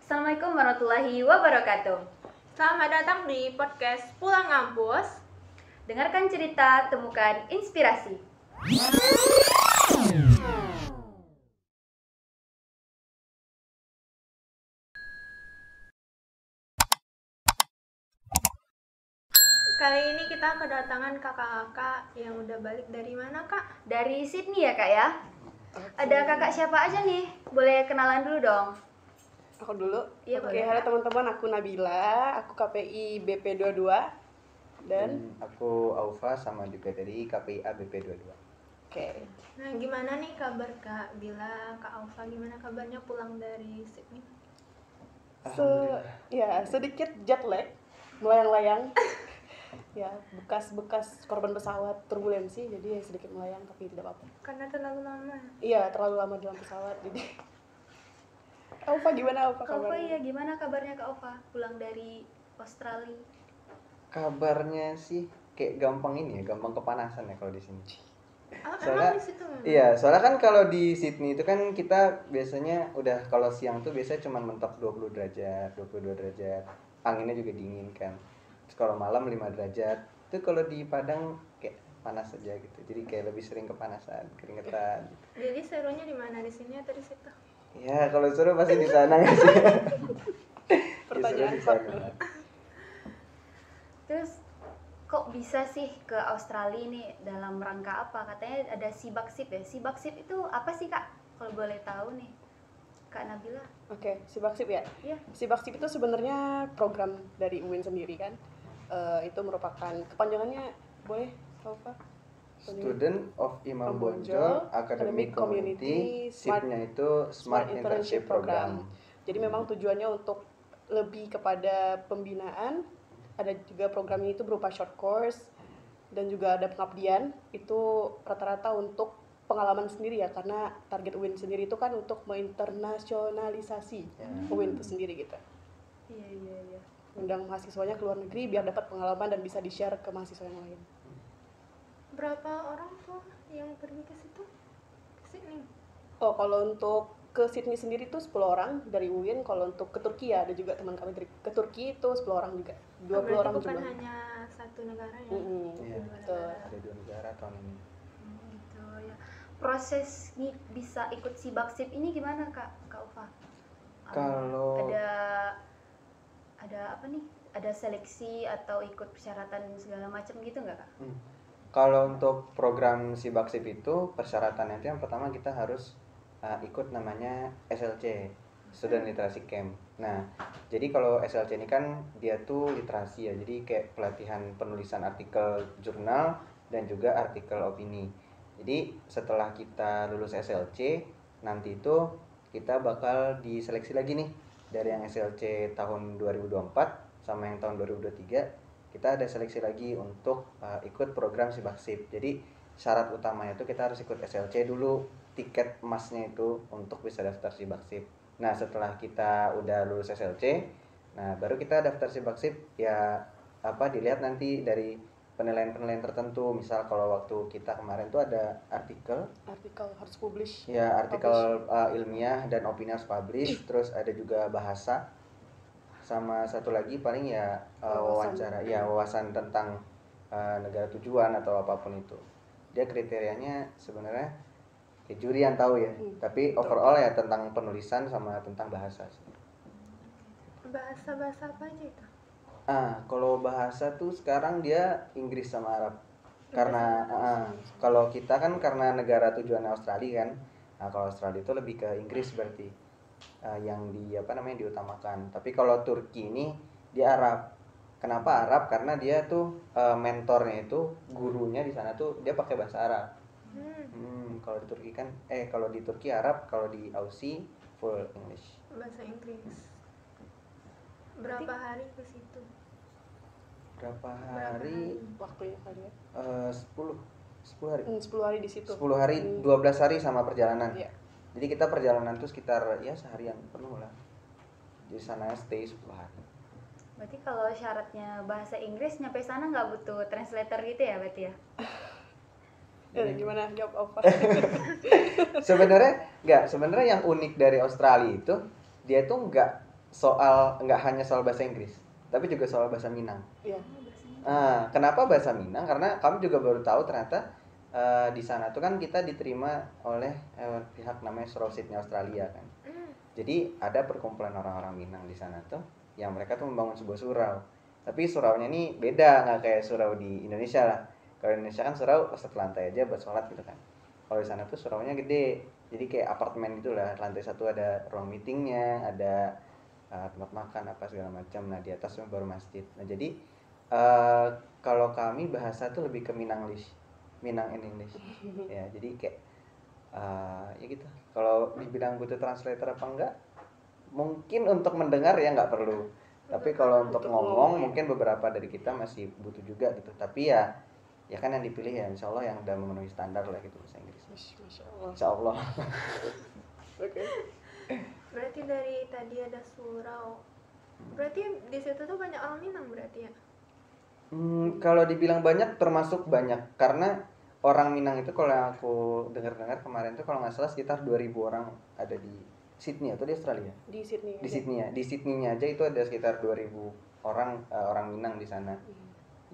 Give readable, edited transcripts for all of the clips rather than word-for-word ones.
Assalamualaikum warahmatullahi wabarakatuh. Selamat datang di podcast Pulang Ngampus. Dengarkan cerita, temukan inspirasi. Kali ini kita kedatangan kakak-kakak yang udah balik dari mana, Kak? Dari Sydney ya kak ya? Ada kakak siapa aja nih? Boleh kenalan dulu dong. Aku dulu? Iya, Oke, boleh. halo teman-teman, aku Nabila, aku KPI BP22 dan aku Aufa sama juga dari KPIA BP22. oke. Nah, gimana nih kabar Kak Bila, Kak Aufa, gimana kabarnya pulang dari Sydney? Sedikit jet lag, melayang-layang. Ya, bekas korban pesawat turbulensi, jadi sedikit melayang tapi tidak apa-apa. Karena terlalu lama. Iya, terlalu lama dalam pesawat, jadi Aufa gimana Aufa Kak Ova, kabarnya? iya gimana kabarnya Kak Ova? Pulang dari Australia. Kabarnya sih kayak gampang kepanasan ya kalau di sini. Emang di situ memang? Iya, soalnya kan kalau di Sydney itu kan kita biasanya udah kalau siang tuh biasanya cuma mentok 20 derajat, 22 derajat. Anginnya juga dingin kan. Terus kalau malam 5 derajat. Itu kalau di Padang kayak panas aja gitu. Jadi kayak lebih sering kepanasan, keringetan. Jadi serunya di mana? Di sini atau di situ? Ya, kalau seru pasti di sana nggak sih? Pertanyaan Ya, seru di sana. Terus kok bisa sih ke Australia nih dalam rangka apa? Katanya ada Sibaksip ya. Sibaksip itu apa sih Kak? Kalau boleh tahu nih. Kak Nabila. Oke, Sibaksip ya? Iya. Sibaksip itu sebenarnya program dari UIN sendiri kan. Itu merupakan kepanjangannya, boleh Aufa? Student of Imam Bonjol Academic Community, SIP-nya itu Smart Internship Program. Jadi memang tujuannya untuk lebih kepada pembinaan. Ada juga programnya itu berupa short course dan juga ada pengabdian. Itu rata-rata untuk pengalaman sendiri ya, karena target UIN sendiri itu kan untuk menginternasionalisasi UIN itu sendiri gitu. Iya. Undang mahasiswanya ke luar negeri biar dapat pengalaman dan bisa di-share ke mahasiswa yang lain. Berapa orang tuh yang pergi ke situ? Ke Sydney? Oh, kalau untuk ke Sydney sendiri tuh 10 orang dari UIN. Kalau untuk ke Turki ya ada juga teman kami dari ke Turki itu 10 orang juga. 20 Berarti orang bukan jumlah. hanya satu negara ya? Iya, Betul. ada 2 negara tahun ini. Gitu ya. Proses bisa ikut Sibaksip ini gimana Kak Ufa? Kalau ada apa nih? Ada seleksi atau ikut persyaratan segala macam gitu nggak Kak? Kalau untuk program Sibaksip itu persyaratannya itu yang pertama kita harus ikut namanya SLC, Student Literacy Camp. Nah, jadi kalau SLC ini kan dia tuh literasi ya, jadi kayak pelatihan penulisan artikel jurnal dan juga artikel opini. Jadi setelah kita lulus SLC, nanti itu kita bakal diseleksi lagi nih dari yang SLC tahun 2024 sama yang tahun 2023. Kita ada seleksi lagi untuk ikut program Sibaksip. Jadi syarat utamanya itu kita harus ikut SLC dulu, tiket emasnya itu untuk bisa daftar Sibaksip. Nah, setelah kita udah lulus SLC, nah baru kita daftar Sibaksip ya dilihat nanti dari penilaian-penilaian tertentu. Misal kalau waktu kita kemarin tuh ada artikel harus publish. Ya, artikel ilmiah dan opini harus publish, terus ada juga bahasa. Sama satu lagi paling ya wawancara, ya wawasan tentang negara tujuan atau apapun itu. Dia kriterianya sebenarnya juri yang tahu ya, tapi overall ya tentang penulisan sama tentang bahasa. Bahasa apa aja itu? Kalau bahasa tuh sekarang dia Inggris sama Arab. Karena kalau kita kan karena negara tujuan Australia kan. Nah, kalau Australia itu lebih ke Inggris berarti. Yang diutamakan. Tapi kalau Turki ini dia Arab. Kenapa Arab? Karena dia tuh mentornya itu gurunya di sana tuh dia pakai bahasa Arab. Kalau di Turki kan kalau di Turki Arab, kalau di Aussie full English. Bahasa Inggris. Berapa hari ke situ? Berapa hari? Waktunya kali ya? 10 hari. 10 hari di situ. 10 hari, 12 hari sama perjalanan. Iya. Jadi kita perjalanan tuh sekitar ya seharian penuh lah. Di sana stay 10 hari. Berarti kalau syaratnya bahasa Inggris nyampe sana nggak butuh translator gitu ya berarti ya? Gimana jawab apa? Sebenarnya yang unik dari Australia itu dia tuh nggak soal nggak hanya soal bahasa Inggris, tapi juga soal bahasa Minang. Iya. Kenapa bahasa Minang? Karena kami juga baru tahu ternyata di sana tuh kan kita diterima oleh pihak namanya Surau Sydney Australia kan. Jadi ada perkumpulan orang-orang Minang di sana tuh, yang mereka tuh membangun sebuah surau. Tapi suraunya ini beda, nggak kayak surau di Indonesia lah. Kalau di Indonesia kan surau satu lantai aja buat sholat gitu kan. Kalau di sana tuh suraunya gede, jadi kayak apartemen gitulah. Lantai satu ada ruang meetingnya, ada tempat makan apa segala macam. Nah di atasnya baru masjid. Nah jadi kalau kami bahasa tuh lebih ke Minanglish, Minang and English. Ya jadi kayak ya gitu. Kalau dibilang butuh translator apa enggak, mungkin untuk mendengar ya nggak perlu. Tapi kalau untuk ngomong mungkin beberapa dari kita masih butuh juga gitu. Tapi ya kan yang dipilih ya insya Allah yang udah memenuhi standar lah gitu bahasa Inggris. Masya Allah. Insya Allah. Oke. Berarti dari tadi ada surau. Berarti di situ tuh banyak orang Minang berarti ya? Kalau dibilang banyak termasuk banyak karena orang Minang itu kalau yang aku dengar-dengar kemarin tuh kalau nggak salah sekitar 2.000 orang ada di Sydney atau di Australia. Di Sydney. Di Sydney ya. Di Sydney-nya aja itu ada sekitar 2.000 orang orang Minang di sana.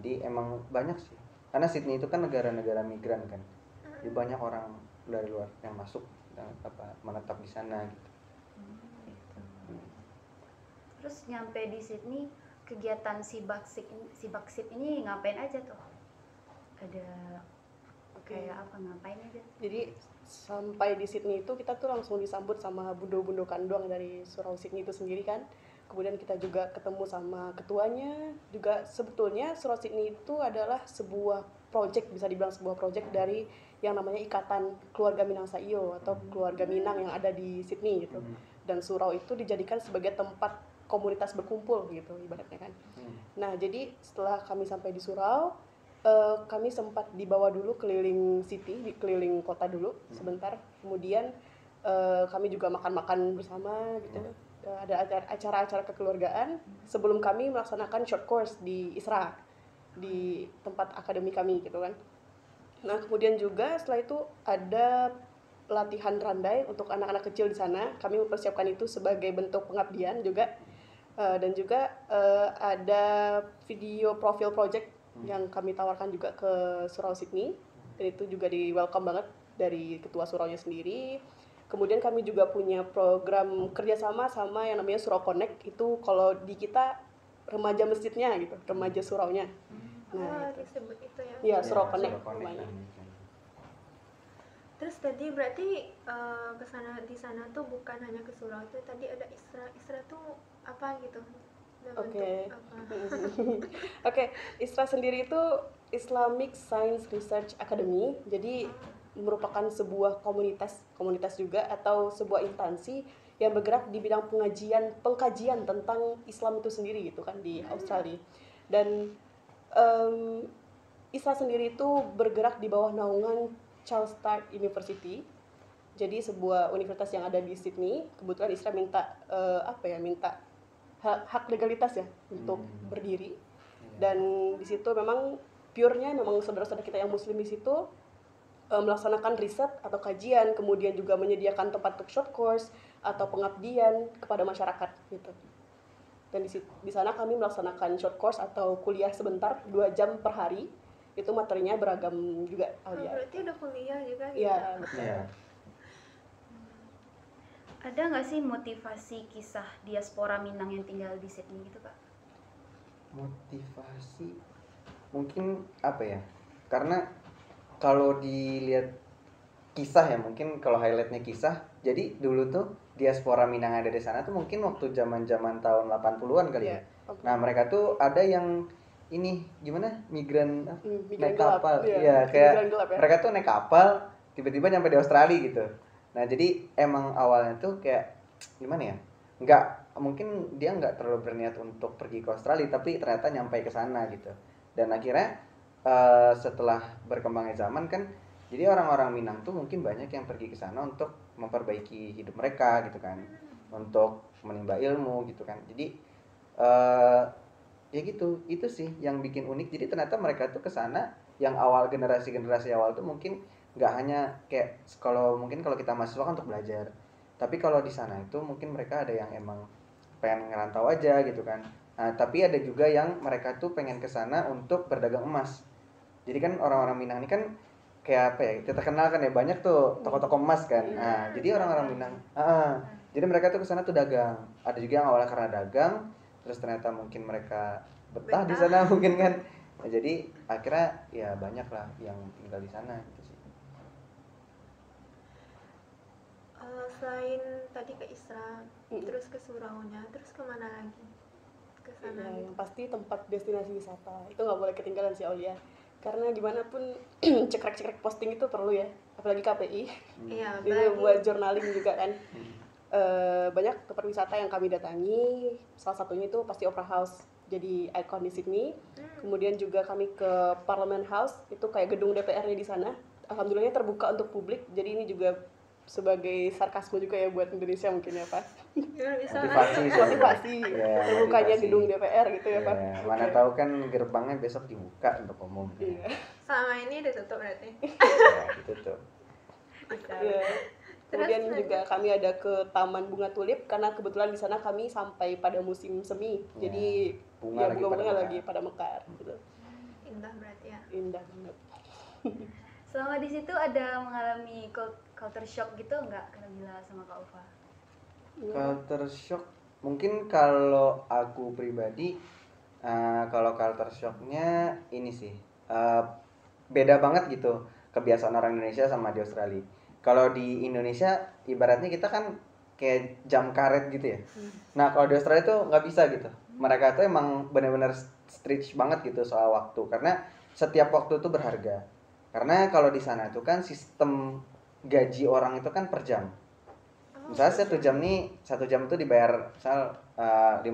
Jadi emang banyak sih. Karena Sydney itu kan negara-negara migran kan. Jadi banyak orang dari luar yang masuk dan menetap di sana gitu. Terus nyampe di Sydney, kegiatan Sibaksip ini ngapain aja tuh? Ada kayak apa, ngapain aja? Jadi sampai di Sydney itu kita tuh langsung disambut sama bundo-bundo kandung dari Surau Sydney itu sendiri kan. Kemudian kita juga ketemu sama ketuanya. Juga sebetulnya Surau Sydney itu adalah sebuah project, bisa dibilang sebuah project dari yang namanya Ikatan Keluarga Minang Saio atau keluarga Minang yang ada di Sydney gitu. Dan surau itu dijadikan sebagai tempat komunitas berkumpul gitu ibaratnya kan. Nah jadi setelah kami sampai di surau, kami sempat dibawa dulu keliling city, keliling kota dulu sebentar. Kemudian kami juga makan-makan bersama gitu. Ada acara-acara kekeluargaan sebelum kami melaksanakan short course di ISRA, di tempat akademi kami gitu kan. Nah kemudian juga setelah itu ada latihan randai untuk anak-anak kecil di sana. Kami mempersiapkan itu sebagai bentuk pengabdian juga. Dan juga ada video profil project yang kami tawarkan juga ke Surau Sydney. Dan itu juga di welcome banget dari ketua suraunya sendiri. Kemudian kami juga punya program kerjasama sama yang namanya Surau Connect. Itu kalau di kita remaja masjidnya gitu, remaja suraunya. Nah, disebut itu ya. Iya, Surau Connect. Terus tadi berarti kesana di sana tuh bukan hanya ke surau tuh, tadi ada Isra tuh apa gitu? Oke. Oke, ISRA sendiri itu Islamic Science Research Academy. Jadi merupakan sebuah komunitas juga atau sebuah instansi yang bergerak di bidang pengkajian tentang Islam itu sendiri gitu kan di Australia. Dan ISRA sendiri itu bergerak di bawah naungan Charles Sturt University. Jadi sebuah universitas yang ada di Sydney. Kebetulan ISRA minta minta hak legalitas ya untuk berdiri. Dan di situ memang purenya memang saudara-saudara kita yang muslim di situ melaksanakan riset atau kajian, kemudian juga menyediakan tempat untuk short course atau pengabdian kepada masyarakat gitu. Dan di sana kami melaksanakan short course atau kuliah sebentar 2 jam per hari. Itu materinya beragam juga. Berarti udah kuliah juga gitu. Iya, betul. Iya. Ada nggak sih motivasi kisah diaspora Minang yang tinggal di Sydney gitu, Kak? Motivasi mungkin apa ya? Karena kalau dilihat kisah ya, mungkin kalau highlightnya kisah, jadi dulu tuh diaspora Minang ada di sana tuh mungkin waktu zaman-zaman tahun 80-an kali ya. Nah, mereka tuh ada yang ini gimana? Migran naik kapal. Iya, kayak mereka tuh naik kapal tiba-tiba nyampe di Australia gitu. Nah, jadi emang awalnya tuh kayak gimana ya? Mungkin dia nggak terlalu berniat untuk pergi ke Australia, tapi ternyata nyampe ke sana gitu. Dan akhirnya setelah berkembangnya zaman kan, jadi orang-orang Minang tuh mungkin banyak yang pergi ke sana untuk memperbaiki hidup mereka gitu kan, untuk menimba ilmu gitu kan. Jadi ya gitu, itu sih yang bikin unik. Jadi ternyata mereka tuh ke sana yang awal generasi awal tuh mungkin nggak hanya kayak kalau kita mahasiswa kan untuk belajar, tapi kalau di sana itu mungkin mereka ada yang emang pengen ngerantau aja gitu kan. Nah, tapi ada juga yang mereka tuh pengen ke sana untuk berdagang emas. Jadi kan orang-orang Minang ini kan kayak apa ya, kita kenal kan ya, banyak tuh toko-toko emas kan. Nah, jadi orang-orang Minang, jadi mereka tuh ke sana tuh dagang. Ada juga yang awalnya karena dagang, terus ternyata mungkin mereka betah di sana mungkin kan. Nah, jadi akhirnya ya banyak lah yang tinggal di sana gitu sih. Selain tadi ke Isra, terus ke Suraunya, terus kemana lagi? Ke sana. Ya, yang pasti tempat destinasi wisata itu nggak boleh ketinggalan sih Aulia, karena gimana pun cekrek-cekrek posting itu perlu ya, apalagi KPI. Iya, Itu apalagi buat journaling juga kan. Banyak tempat wisata yang kami datangi, salah satunya itu pasti Opera House, jadi ikon di Sydney. Kemudian juga kami ke Parliament House, itu kayak gedung DPR-nya di sana. Alhamdulillahnya terbuka untuk publik, jadi ini juga sebagai sarkasme juga ya buat Indonesia mungkin ya Pak. gimana bisa Motivasi Ya, terbukanya motivasi. gedung DPR gitu ya Pak. Ya, mana tahu kan gerbangnya besok dibuka untuk umum. Iya. selama ini ditutup berarti. Ya, gitu tuh. Iya. Kemudian Terus juga kami ada ke Taman Bunga Tulip karena kebetulan di sana kami sampai pada musim semi. Ya, Jadi bunga ya lagi bunga-bunga pada lagi pada mekar gitu. Indah berarti ya. Indah banget. Selama di situ ada mengalami culture shock gitu nggak, Kak Nabila sama Kak Ufa? Culture shock mungkin kalau aku pribadi, kalau culture shocknya ini sih beda banget gitu kebiasaan orang Indonesia sama di Australia. Kalau di Indonesia ibaratnya kita kan kayak jam karet gitu ya. Nah kalau di Australia tuh nggak bisa gitu. Mereka tuh emang benar-benar strict banget gitu soal waktu, karena setiap waktu tuh berharga. Karena kalau di sana tuh kan sistem gaji orang itu kan per jam. Misalnya satu jam itu dibayar misal $50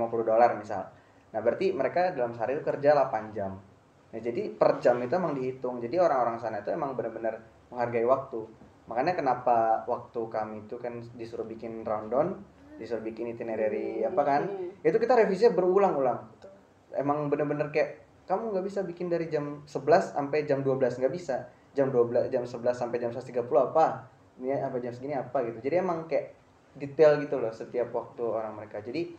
misal. Nah berarti mereka dalam sehari itu kerja 8 jam. Nah jadi per jam itu emang dihitung. Jadi orang-orang sana itu emang benar-benar menghargai waktu. Makanya kenapa waktu kami itu kan disuruh bikin rundown, disuruh bikin itinerary apa kan, itu kita revisinya berulang-ulang. Emang benar-benar kayak kamu nggak bisa bikin dari jam 11 sampai jam 12, nggak bisa. Jam 11 sampai jam 11.30 apa? Ini apa jam segini apa gitu. Jadi emang kayak detail gitu loh setiap waktu orang mereka. Jadi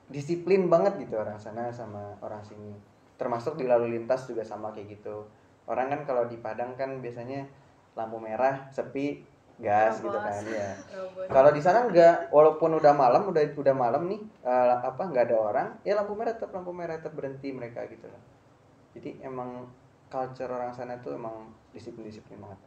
disiplin banget gitu orang sana sama orang sini. Termasuk di lalu lintas juga sama kayak gitu. Orang kan kalau di Padang kan biasanya lampu merah, sepi, gas gitu kan ya. Kalau di sana enggak, walaupun udah malam nih, nggak ada orang, ya lampu merah tetap berhenti mereka gitu loh. Jadi emang culture orang sana tuh emang disiplin banget.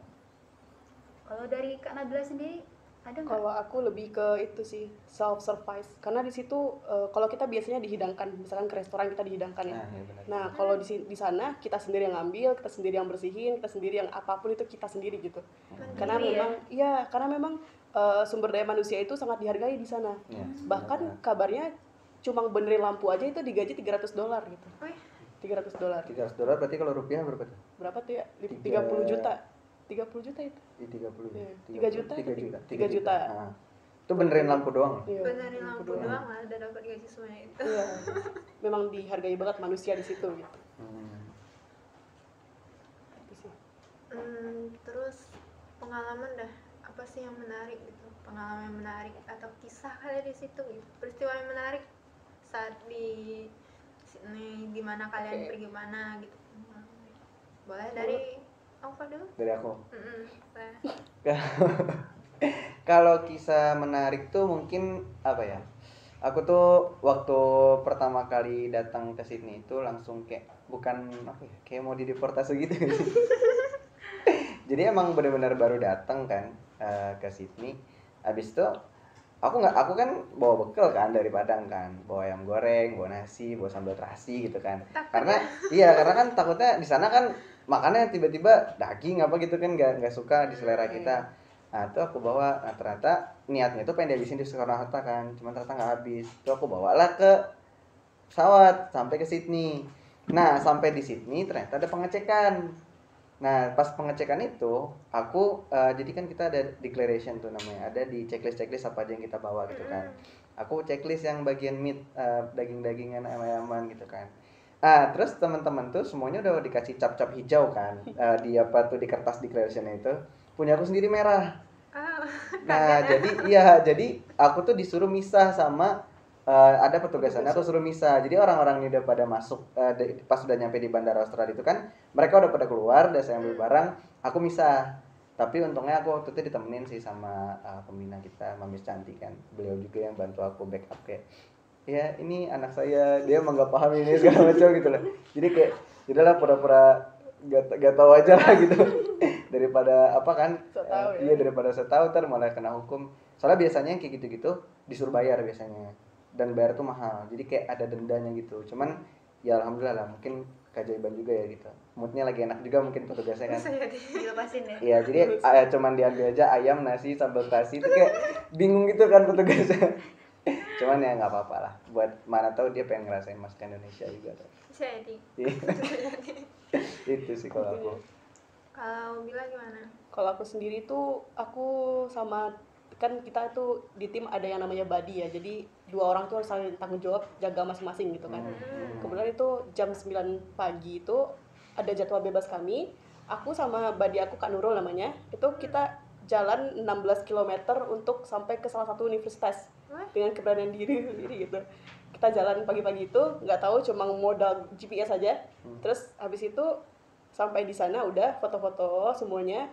Kalau dari Kak Nabila sendiri ada nggak? Kalau aku lebih ke itu sih, self service. Karena di situ kalau kita biasanya dihidangkan, misalkan ke restoran kita dihidangkan ya. Nah, ya benar. Nah, kalau di sana kita sendiri yang ngambil, kita sendiri yang bersihin, kita sendiri yang apapun itu kita sendiri gitu. Karena memang sumber daya manusia itu sangat dihargai di sana. Ya, Bahkan benar. kabarnya cuma benerin lampu aja itu digaji $300 gitu. Wih, $300. $300 berarti kalau rupiah berapa tuh? Berapa tuh ya? Tiga- 30 juta. 30 juta itu. Di 30 Iya, 3 juta, 3 juta. 3 juta. Nah, itu benerin lampu doang. Iya, benerin lampu doang lah udah dapat gaji semuanya itu. Iya. Memang dihargai banget manusia di situ gitu. Itu sih. Terus pengalaman dah apa sih yang menarik gitu? Pengalaman yang menarik atau kisah kali di situ gitu. Peristiwa yang menarik saat di sini, di mana kalian pergi mana gitu. Boleh dari apa dulu? Dari aku. Boleh. Kalau kisah menarik tuh mungkin apa ya? Aku tuh waktu pertama kali datang ke Sydney itu langsung kayak bukan apa ya? Kayak mau dideportasi gitu. Jadi emang benar-benar baru datang kan ke Sydney. Habis itu aku kan bawa bekal kan dari Padang kan, bawa ayam goreng, bawa nasi, bawa sambal terasi gitu kan. Karena kan takutnya di sana kan makannya tiba-tiba daging apa gitu kan, nggak suka di selera kita. Nah itu aku bawa, nah ternyata niatnya tuh pengen dihabisin di Soekarno-Hatta kan, cuman ternyata nggak habis. Itu aku bawalah ke pesawat sampai ke Sydney. Nah sampai di Sydney ternyata ada pengecekan. Nah pas pengecekan itu aku jadi kan kita ada declaration tuh namanya, ada di checklist apa aja yang kita bawa gitu kan. Aku checklist yang bagian meat, daging-dagingan, ayam-ayaman gitu kan. Terus teman-teman tuh semuanya udah dikasih cap-cap hijau kan, di apa tuh di kertas declarationnya itu. Punya aku sendiri merah. Nah jadi aku tuh disuruh misah sama ada petugasannya tuh suruh misah. Jadi orang-orang ini udah pada masuk pas udah nyampe di bandara Australia itu kan mereka udah pada keluar, udah saya ambil barang, aku misah. Tapi untungnya aku waktu itu ditemenin sih sama pembina kita, Mamis Cantik kan. Beliau juga yang bantu aku backup kayak, ya ini anak saya, dia emang gak paham ini segala macam gitu lah. Jadi kayak, udahlah pura-pura gak tahu aja lah gitu. Daripada apa kan? Iya daripada saya tahu ntar malah kena hukum. Soalnya biasanya yang kayak gitu-gitu disuruh bayar biasanya. Dan bayar tuh mahal. Jadi kayak ada dendanya gitu. Cuman ya alhamdulillah lah, mungkin keajaiban juga ya gitu. Moodnya lagi enak juga mungkin petugasnya kan. Dilepasin ya. Iya, jadi cuman diambil aja ayam, nasi, sambal terasi itu kayak bingung gitu kan petugasnya. Cuman ya nggak apa-apa lah. Buat mana tahu dia pengen ngerasain masakan Indonesia juga tuh. Jadi Itu sih kalau aku. kalau Bila gimana? Kalau aku sendiri tuh aku sama kan kita tuh di tim ada yang namanya buddy ya. Jadi 2 orang tuh harus saling tanggung jawab jaga masing-masing gitu kan. Kemudian itu jam 9 pagi itu ada jadwal bebas kami. Aku sama buddy aku Kak Nurul namanya. Itu kita jalan 16 km untuk sampai ke salah satu universitas dengan keberanian diri sendiri gitu. Kita jalan pagi-pagi itu nggak tahu cuma modal GPS aja. Terus habis itu sampai di sana udah foto-foto semuanya.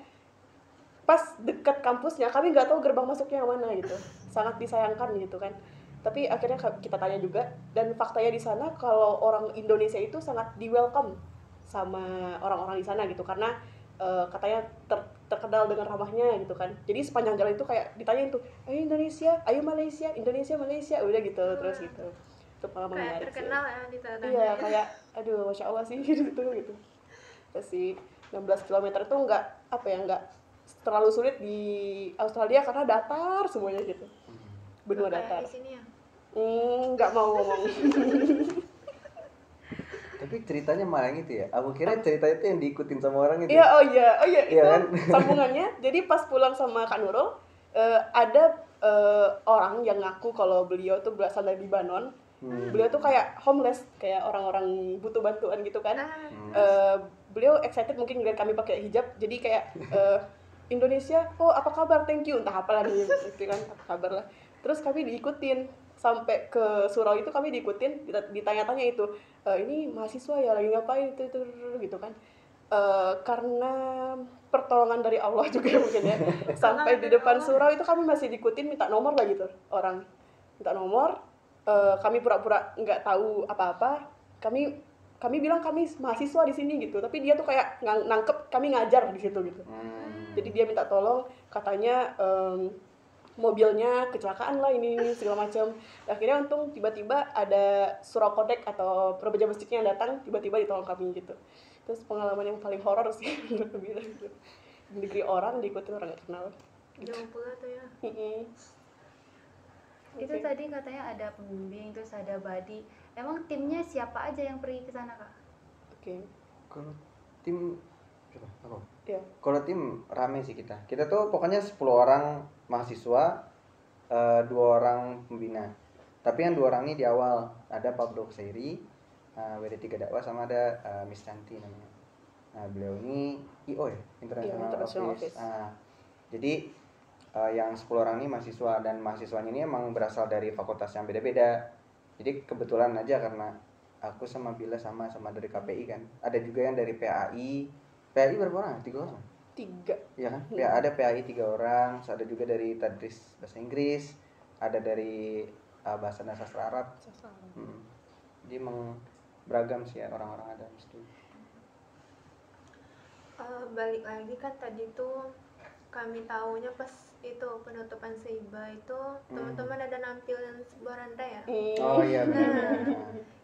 Pas dekat kampusnya kami nggak tahu gerbang masuknya yang mana gitu, sangat disayangkan gitu kan. Tapi akhirnya kita tanya juga dan faktanya di sana kalau orang Indonesia itu sangat di welcome sama orang-orang di sana gitu karena katanya terkenal dengan ramahnya gitu kan. Jadi sepanjang jalan itu kayak ditanyain tuh, ayo Indonesia, ayo Malaysia, Indonesia Malaysia udah gitu terus gitu. Itu pengalaman Kayak menarik terkenal sih. ya di sana. Iya kayak aduh masya Allah sih gitu gitu. Terus sih 16 km itu nggak apa ya nggak terlalu sulit di Australia karena datar semuanya gitu, benua datar. Kayak di sini ya. Nggak mau ngomong. Tapi ceritanya malah yang itu ya. Aku kira cerita itu yang diikutin sama orang itu. Iya, oh iya Iya itu kan? sambungannya. Jadi pas pulang sama Kak Nurul, ada orang yang ngaku kalau beliau tuh berasal dari Libanon. Beliau tuh kayak homeless, kayak orang-orang butuh bantuan gitu kan. Beliau excited mungkin ngeliat kami pakai hijab, jadi kayak Indonesia, oh apa kabar, thank you, entah apa lagi gitu kan, apa kabar lah. Terus kami diikutin sampai ke surau itu, kami diikutin, ditanya-tanya itu, ini mahasiswa ya lagi ngapain itu gitu kan. Karena pertolongan dari Allah juga mungkin ya. Sampai di depan surau itu kami masih diikutin, minta nomor lah gitu orang, minta nomor. Kami pura-pura nggak tahu apa-apa. Kami bilang kami mahasiswa di sini gitu, tapi dia tuh kayak nangkep kami ngajar di situ gitu. Jadi dia minta tolong, katanya mobilnya kecelakaan lah ini segala macam. Akhirnya untung tiba-tiba ada surau kodek atau pekerja masjidnya yang datang, tiba-tiba ditolong kami gitu. Terus pengalaman yang paling horor sih menurut aku bilang gitu. Di negeri orang diikutin orang nggak kenal. Jauh pula tuh ya. Itu tadi katanya ada pembimbing, terus ada buddy. Emang timnya siapa aja yang pergi ke sana, Kak? Oke. Kalau tim apa? Iya. Kalau tim rame sih kita. Kita tuh pokoknya 10 orang mahasiswa, 2 orang pembina. Tapi yang 2 orang ini di awal ada Pak Bro Ksairi, WD3 dakwah, sama ada Miss Canti namanya. Nah, beliau ini IO ya, International Office. Jadi yang 10 orang ini mahasiswa, dan mahasiswanya ini emang berasal dari fakultas yang beda-beda. Jadi kebetulan aja karena aku sama Bila sama dari KPI kan. Ada juga yang dari PAI. PAI berapa orang? 3 orang? 3. Iya kan? Ada PAI 3 orang, terus ada juga dari Tadris Bahasa Inggris, ada dari Bahasa dan Sastra Arab. Jadi emang beragam sih ya orang-orang ada mesti. Balik lagi kan tadi tuh kami tahunya pas itu penutupan SIBA itu teman-teman ada nampilin sebuah rantai ya. Oh iya benar.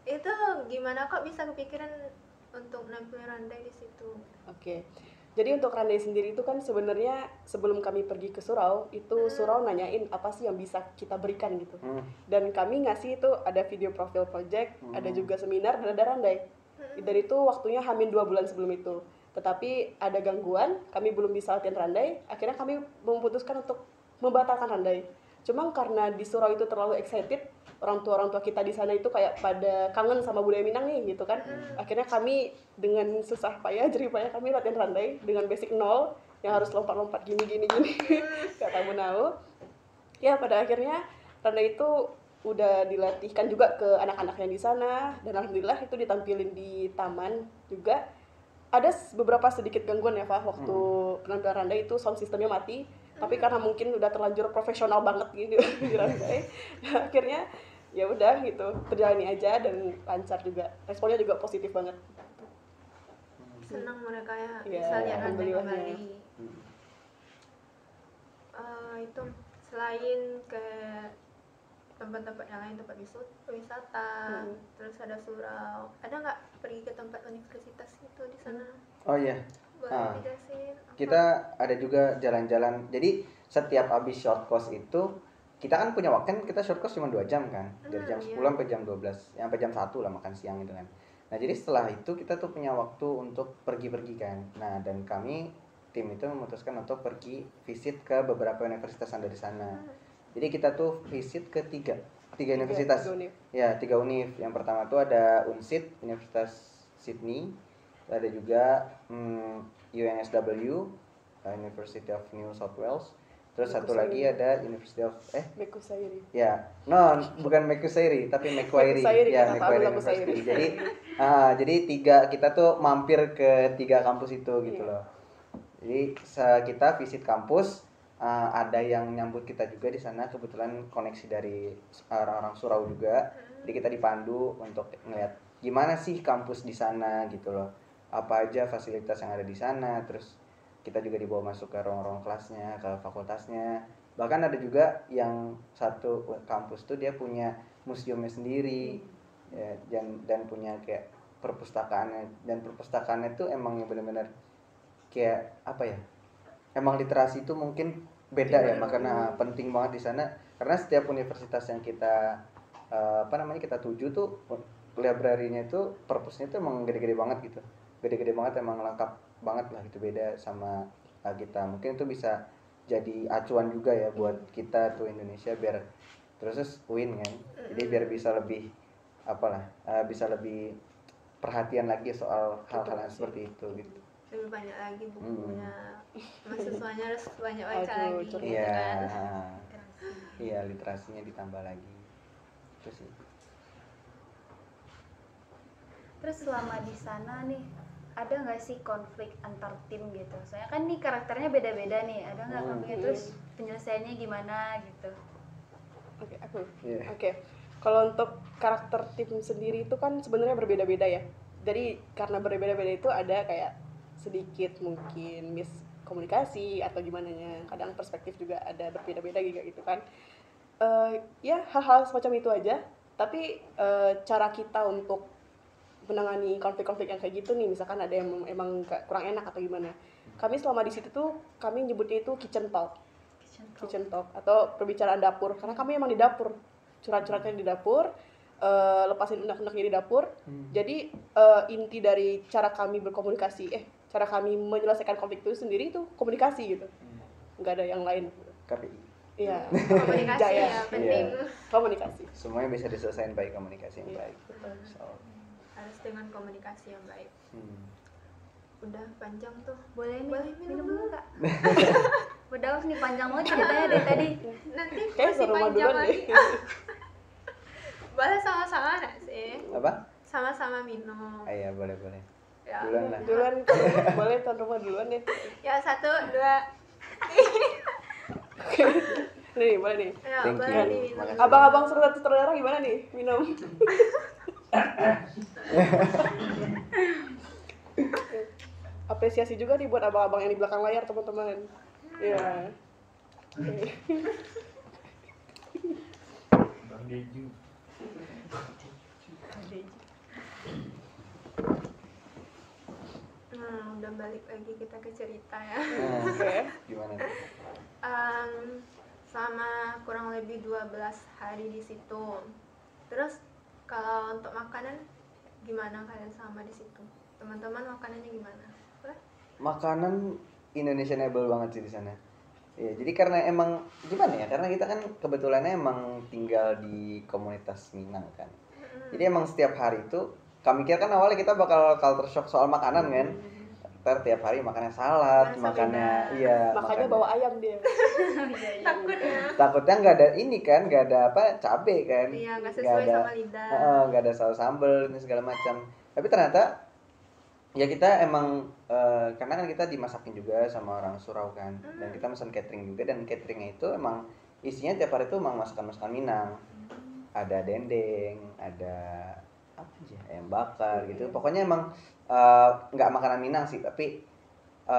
Itu gimana kok bisa kepikiran untuk nampilin rantai di situ? Oke. Jadi untuk Randai sendiri itu kan sebenarnya sebelum kami pergi ke surau, itu surau nanyain apa sih yang bisa kita berikan gitu. Dan kami ngasih itu ada video profil project, ada juga seminar, dan ada Randai. Dari itu waktunya hamin 2 bulan sebelum itu. Tetapi ada gangguan, kami belum bisa latihan Randai, akhirnya kami memutuskan untuk membatalkan Randai. Cuma karena di surau itu terlalu excited, orang tua kita di sana itu kayak pada kangen sama budaya Minang nih gitu kan. Akhirnya kami dengan susah payah, jerih payah kami latihan Randai dengan basic 0 yang harus lompat-lompat gini. Gak tahu. Ya pada akhirnya Randai itu udah dilatihkan juga ke anak-anak yang di sana, dan alhamdulillah itu ditampilin di taman juga. Ada beberapa sedikit gangguan ya Pak waktu penampilan Randai itu sound systemnya mati, tapi karena mungkin udah terlanjur profesional banget gitu di Randai, akhirnya ya udah gitu terjalani aja dan lancar juga, responnya juga positif banget. Senang mereka ya Iya, bisa lihat Randai alhamdulillahnya. kembali. Itu selain ke tempat-tempat yang lain, tempat wisata, terus ada surau, ada nggak pergi ke tempat universitas itu di sana? Oh iya, Boleh dijelasin apa? kita ada juga jalan-jalan. Jadi setiap habis short course itu kita kan punya waktu, kan kita short course cuma 2 jam kan, dari jam 10 sampai jam 12, sampai jam 1 lah makan siang gitu kan. Nah jadi setelah itu kita tuh punya waktu untuk pergi-pergi kan. Nah dan kami tim itu memutuskan untuk pergi visit ke beberapa universitas yang ada di sana. Jadi kita tuh visit ke tiga universitas. 3 univ. Ya, 3 univ. Yang pertama tuh ada UNSID, Universitas Sydney. Ada juga UNSW, University of New South Wales. Terus satu lagi ada University of Mekusairi. ya, no, bukan Mekusairi tapi Macquarie. Macquarie, Ya, kenapa Macquarie aku University. Macquarie? Jadi kita tuh mampir ke 3 kampus itu gitu loh. Jadi kita visit kampus, ada yang nyambut kita juga di sana, kebetulan koneksi dari orang-orang Surau juga. Jadi kita dipandu untuk ngeliat gimana sih kampus di sana gitu loh. Apa aja fasilitas yang ada di sana, terus kita juga dibawa masuk ke ruang-ruang kelasnya, ke fakultasnya. Bahkan ada juga yang satu kampus tuh dia punya museumnya sendiri, ya, dan punya kayak perpustakaannya, dan perpustakaannya tuh emang benar-benar kayak apa ya, emang literasi itu mungkin beda ya, makanya penting banget di sana karena setiap universitas yang kita kita tuju tuh library-nya itu purpose-nya tuh emang gede-gede banget gitu, gede-gede banget, emang lengkap banget lah gitu, beda sama kita. Mungkin itu bisa jadi acuan juga ya buat kita tuh Indonesia, biar terus UIN kan, jadi biar bisa lebih bisa lebih perhatian lagi soal hal-hal yang seperti itu gitu. Lebih banyak lagi bukunya, mahasiswanya harus banyak baca Aduh, lagi gitu Iya, kan. iya literasinya ditambah lagi. Itu sih. Terus selama di sana nih ada nggak sih konflik antar tim gitu? Soalnya kan nih karakternya beda-beda nih, ada nggak konfliknya? Terus penyelesaiannya gimana gitu? Oke, aku. Iya. Oke. Kalau untuk karakter tim sendiri itu kan sebenarnya berbeda-beda ya. Jadi karena berbeda-beda itu ada kayak sedikit mungkin miskomunikasi atau gimana nya. Kadang perspektif juga ada berbeda-beda gitu kan. Ya hal-hal semacam itu aja. Tapi cara kita untuk menangani konflik-konflik yang kayak gitu nih, misalkan ada yang emang kurang enak atau gimana. Kami selama di situ tuh kami nyebutnya itu kitchen talk atau perbicaraan dapur, karena kami emang di dapur, curhat-curhatnya di dapur, lepasin unek-uneknya di dapur. Jadi inti dari cara kami berkomunikasi, cara kami menyelesaikan konflik itu sendiri itu komunikasi gitu, nggak ada yang lain. KPI. Iya. Komunikasi Jaya. ya penting. Iya. Komunikasi. Semuanya bisa diselesaikan baik komunikasi yang Iya, baik. So, Harus dengan komunikasi yang baik. Udah panjang tuh. Boleh nih, Boleh minum minum dulu kak. Udah nih panjang banget ceritanya dari tadi. Nanti Kayak masih seru panjang duluan lagi. deh. Boleh sama-sama nggak sih? apa? Sama-sama minum. Iya, boleh. Ya. Duluan lah. Duluan, boleh tuan rumah duluan deh. Ya 1, 2. Nih, boleh nih. Ya, Thank boleh you. diminum. Makasih. Abang-abang saudara gimana nih minum? Apresiasi juga nih buat abang-abang yang di belakang layar, teman-teman. Iya. Bang Deju. Udah balik lagi kita ke cerita ya. Oke. Gimana tuh? Sama kurang lebih 12 hari di situ. Terus kalau untuk makanan gimana kalian sama di situ? Teman-teman makanannya gimana? Boleh? Makanan Indonesianable banget sih di sana. Ya, jadi karena emang gimana ya? Karena kita kan kebetulannya emang tinggal di komunitas Minang kan. Jadi emang setiap hari itu kami kira kan awalnya kita bakal culture shock soal makanan kan. ntar tiap hari makannya salad, Merasa makannya beda. iya, Makanya makannya bawa ayam dia. Takutnya takutnya nggak ada ini kan, nggak ada apa cabe kan, iya nggak nggak sesuai ada sama lidah. nggak ada saus sambal ini segala macam. Tapi ternyata ya kita emang karena kan kita dimasakin juga sama orang Surau kan, dan kita pesan catering juga, dan cateringnya itu emang isinya tiap hari itu emang masakan-masakan Minang. Ada dendeng, ada apa aja, ayam bakar gitu. Pokoknya emang nggak makanan Minang sih, tapi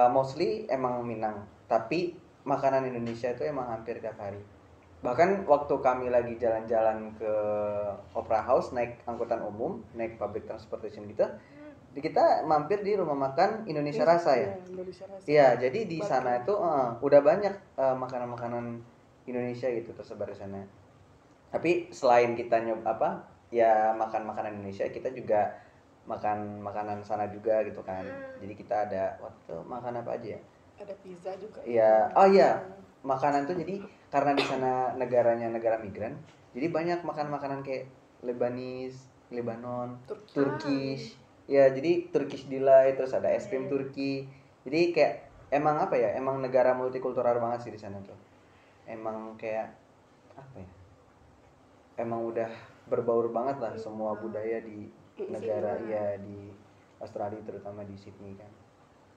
mostly emang Minang. Tapi makanan Indonesia itu emang hampir tiap hari. Bahkan waktu kami lagi jalan-jalan ke Opera House naik angkutan umum, naik public transportation gitu, kita mampir di rumah makan Indonesia Rasa ya. Iya, Indonesia Rasa. Iya, jadi di Batu. sana itu udah banyak makanan-makanan Indonesia gitu tersebar di sana. Tapi selain kita ya makan makanan Indonesia, kita juga makan makanan sana juga gitu kan. Jadi kita ada waktu makan apa aja ya? Ada pizza juga. Iya, oh iya, makanan tuh jadi karena di sana negaranya negara migran, jadi banyak makan-makanan kayak Lebanese, Lebanon, Turki. Turkish. Ya, jadi Turkish delight, terus ada es krim Turki. Jadi kayak emang apa ya? Emang negara multikultural banget sih di sana tuh. Emang kayak apa ya? Emang udah berbaur banget lah semua budaya di negara ya, di Australia terutama di Sydney kan.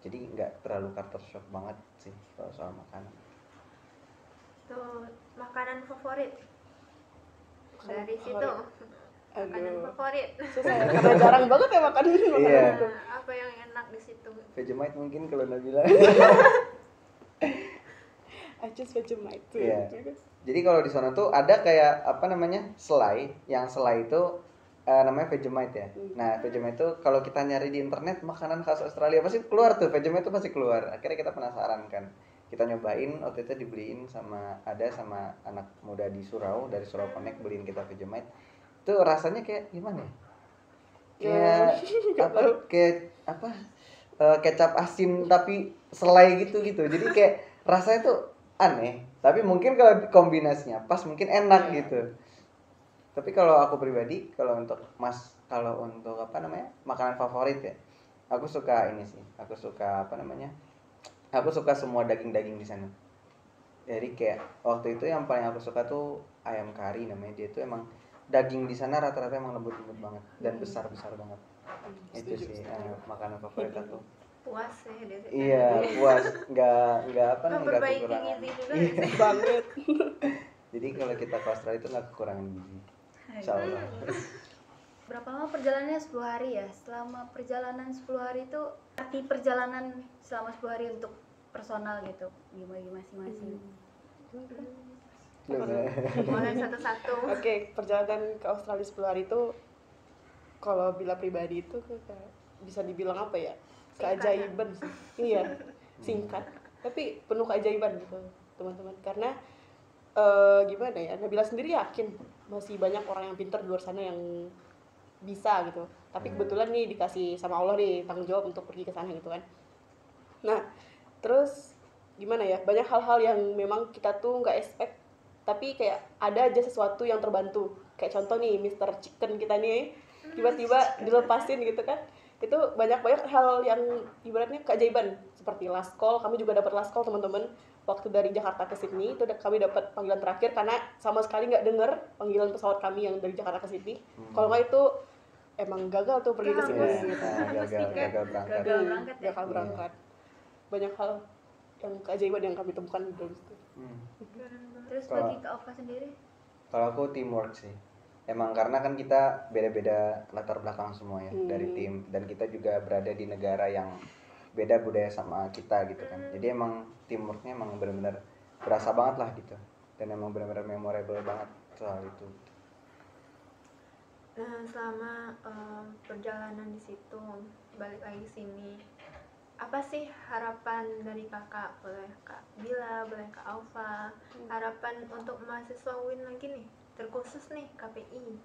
Jadi nggak terlalu culture shock banget sih kalau soal makanan. Tuh makanan favorit dari situ. favorit. Makanan Aduh. favorit. Susah ya, karena jarang banget ya makan makanan Iya. itu. Apa yang enak di situ? Vegemite mungkin kalau Nabila. I choose Vegemite. Iya. Jadi kalau di sana tuh ada kayak apa namanya, selai, yang selai itu namanya Vegemite ya. Nah Vegemite itu kalau kita nyari di internet makanan khas Australia pasti keluar tuh, Vegemite itu pasti keluar. Akhirnya kita penasaran kan, kita nyobain, waktu itu dibeliin sama anak muda di Surau, dari Surau Connect, beliin kita Vegemite. Itu rasanya kayak gimana ya? Kecap asin tapi selai gitu. Jadi kayak rasanya tuh aneh, tapi mungkin kalau kombinasinya pas mungkin enak gitu. Tapi kalau aku pribadi, kalau untuk apa namanya, makanan favorit ya, aku suka ini sih, aku suka semua daging-daging di sana. Jadi kayak waktu itu yang paling aku suka tuh ayam kari namanya, dia tuh emang daging di sana rata-rata emang lembut-lembut banget dan besar-besar banget. Itu sih makanan favorit aku. Puas ya di situ. Iya, puas, nggak Memperbaiki kekurangan. gizi juga Iya. nggak sih? Banget. Jadi kalau kita ke Australia itu nggak kekurangan gizi, insya Allah. Berapa lama perjalanannya? 10 hari ya? Selama perjalanan 10 hari itu arti perjalanan selama 10 hari untuk personal gitu, bagi masing-masing. Boleh satu-satu. Oke, perjalanan ke Australia 10 hari itu kalau bila pribadi itu kayak bisa dibilang apa ya? Keajaiban sih. Iya, singkat tapi penuh keajaiban gitu, teman-teman. Karena gimana ya? Nabila sendiri yakin masih banyak orang yang pintar di luar sana yang bisa gitu. Tapi kebetulan nih dikasih sama Allah nih tanggung jawab untuk pergi ke sana gitu kan. Nah, terus gimana ya? Banyak hal-hal yang memang kita tuh nggak expect, tapi kayak ada aja sesuatu yang terbantu. Kayak contoh nih, Mr. Chicken kita nih tiba-tiba dilepasin gitu kan. Itu banyak-banyak hal yang ibaratnya keajaiban. Seperti last call, kami juga dapat last call teman-teman. Waktu dari Jakarta ke Sydney itu kami dapat panggilan terakhir karena sama sekali nggak dengar panggilan pesawat kami yang dari Jakarta ke Sydney. Kalau nggak itu emang gagal tuh pergi ke Sydney gitu. Gagal berangkat. Gagal berangkat ya? Gagal berangkat. Banyak hal yang keajaiban yang kami temukan di dalam situ. Terus Kalau- bagi Kak Ova sendiri? Kalau aku teamwork sih. Emang karena kan kita beda-beda latar belakang semua ya dari tim, dan kita juga berada di negara yang beda budaya sama kita gitu kan. Jadi emang teamworknya emang benar-benar berasa banget lah gitu. Dan emang benar-benar memorable banget soal itu. Nah, selama perjalanan di situ, balik lagi sini, apa sih harapan dari kakak? Boleh Kak Bila, boleh Kak Alfa, harapan untuk mahasiswa UIN lagi nih, terkhusus nih KPI.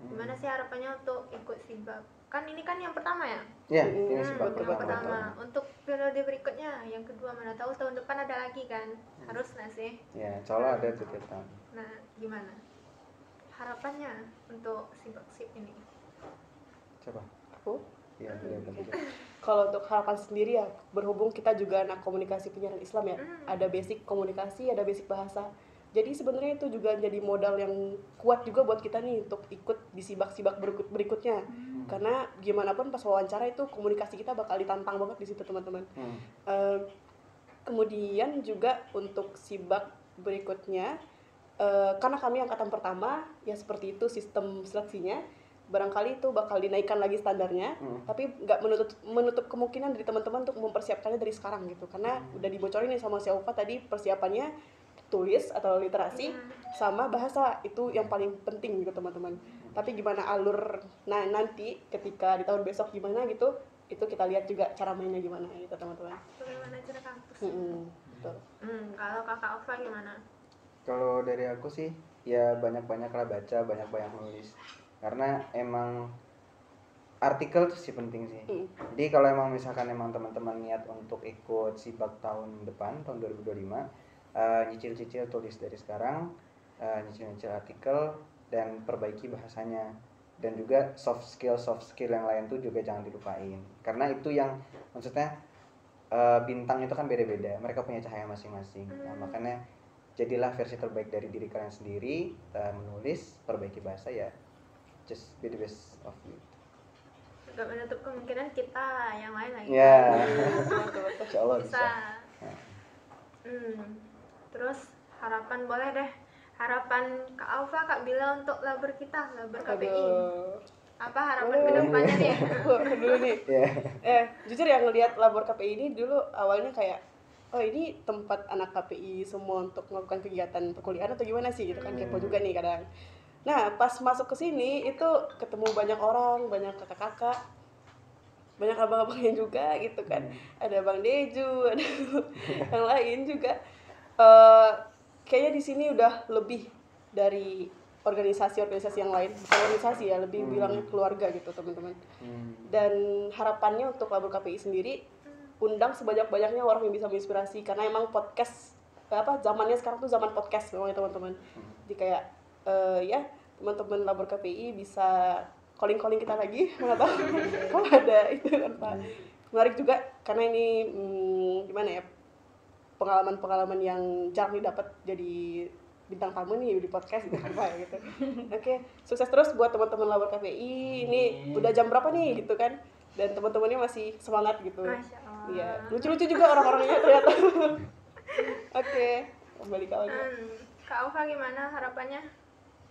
Gimana sih harapannya untuk ikut SIBAK? Kan ini kan yang pertama ya? Ya, ini sih Yang baru pertama. Untuk periode berikutnya, yang kedua mana tahu tahun depan ada lagi kan? Harus nggak sih? Ya, soalnya ada tuh tiap tahun. Nah, gimana harapannya untuk SIBAK-SIB ini? Coba. Aku Iya, betul. Kalau untuk harapan sendiri ya, berhubung kita juga anak komunikasi penyiaran Islam ya, ada basic komunikasi, ada basic bahasa. Jadi sebenarnya itu juga jadi modal yang kuat juga buat kita nih untuk ikut di sibak-sibak berikutnya. Karena gimana pun pas wawancara itu komunikasi kita bakal ditantang banget di situ teman-teman. Kemudian juga untuk sibak berikutnya, karena kami angkatan pertama, ya seperti itu sistem seleksinya, barangkali itu bakal dinaikkan lagi standarnya, tapi nggak menutup kemungkinan dari teman-teman untuk mempersiapkannya dari sekarang gitu, karena udah dibocorin nih sama si Aufa tadi persiapannya tulis atau literasi sama bahasa itu yang paling penting gitu teman-teman. Tapi gimana alur nanti ketika di tahun besok gimana gitu, itu kita lihat juga cara mainnya gimana gitu teman-teman. Bagaimana cara kampus? Betul. Kalau kakak Ova gimana? Kalau dari aku sih ya banyak-banyaklah baca, banyak-banyak nulis. Karena emang artikel tuh sih penting sih. Jadi kalau emang misalkan emang teman-teman niat untuk ikut sibak tahun depan, tahun 2025, nyicil-nyicil tulis dari sekarang, nyicil-nyicil artikel dan perbaiki bahasanya. Dan juga soft skill yang lain tuh juga jangan dilupain. Karena itu yang maksudnya bintang itu kan beda-beda, mereka punya cahaya masing-masing. Nah, makanya jadilah versi terbaik dari diri kalian sendiri, menulis, perbaiki bahasa ya, just be the best of you. Gak menutup kemungkinan kita yang lain lagi. Ya, insya Allah bisa. Terus harapan boleh deh. Harapan Kak Aufa, Kak Bila untuk labor kita, labor KPI. Apa harapan kedepannya nih? Dulu nih. Jujur ya ngelihat labor KPI ini dulu awalnya kayak, oh ini tempat anak KPI semua untuk melakukan kegiatan perkuliahan atau gimana sih gitu kan, kepo juga nih kadang. Nah pas masuk ke sini itu ketemu banyak orang, banyak kakak-kakak, banyak abang-abangnya juga gitu kan. Ada Bang Deju, ada yang lain juga. Kayaknya di sini udah lebih dari organisasi-organisasi yang lain, bukan organisasi ya, lebih bilangnya keluarga gitu teman-teman. Dan harapannya untuk labor KPI sendiri, undang sebanyak-banyaknya orang yang bisa menginspirasi, karena emang podcast zamannya sekarang tuh zaman podcast memang ya teman-teman. Jadi kayak ya teman-teman labor KPI bisa calling kita lagi, mana tahu kalau ada itu kan Pak. Menarik juga karena ini gimana ya, pengalaman-pengalaman yang jarang didapat jadi bintang tamu nih di podcast gitu kan Pak gitu. Oke, sukses terus buat teman-teman labor KPI. Ini udah jam berapa nih gitu kan? Dan teman-temannya masih semangat gitu. Masya Allah. Iya, lucu-lucu juga orang-orangnya ternyata. Oke, kembali ke awalnya. Kak Aufa gimana harapannya?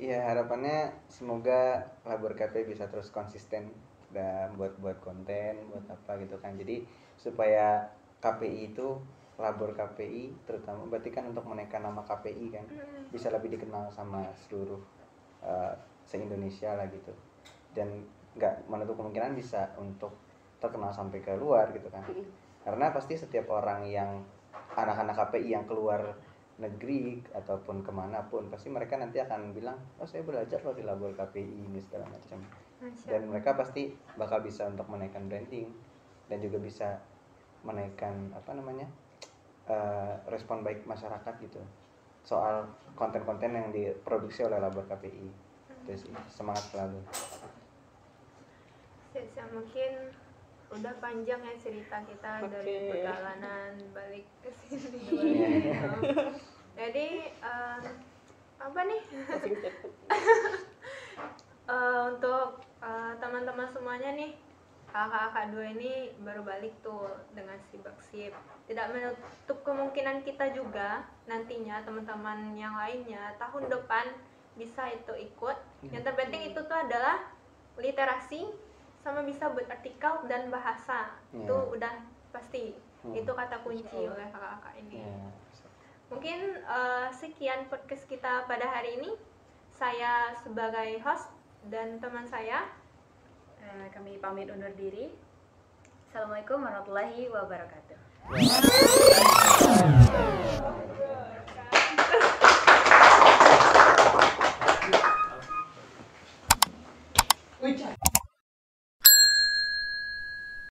Iya, harapannya semoga labor KPI bisa terus konsisten dan buat konten, buat apa gitu kan. Jadi supaya KPI itu, labor KPI terutama berarti kan untuk menaikkan nama KPI kan, bisa lebih dikenal sama seluruh se-Indonesia lah gitu. Dan nggak menutup kemungkinan bisa untuk terkenal sampai ke luar gitu kan. Karena pasti setiap orang yang anak-anak KPI yang keluar negeri ataupun kemanapun, pasti mereka nanti akan bilang, oh saya belajar loh di labor KPI ini segala macam. Dan mereka pasti bakal bisa untuk menaikkan branding dan juga bisa menaikkan respon baik masyarakat gitu soal konten-konten yang diproduksi oleh labor KPI. Terus semangat selalu. Mungkin udah panjang ya cerita kita dari perjalanan balik ke sini. Jadi apa nih? Untuk teman-teman semuanya nih, kakak-kakak dua ini baru balik tuh dengan sibak-sib. Tidak menutup kemungkinan kita juga nantinya teman-teman yang lainnya tahun depan bisa itu ikut. Yang terpenting itu tuh adalah literasi sama bisa buat artikel dan bahasa. Itu udah pasti. Itu kata kunci oleh kakak-kakak ini. Mungkin sekian podcast kita pada hari ini. Saya sebagai host dan teman saya, kami pamit undur diri. Assalamualaikum warahmatullahi wabarakatuh.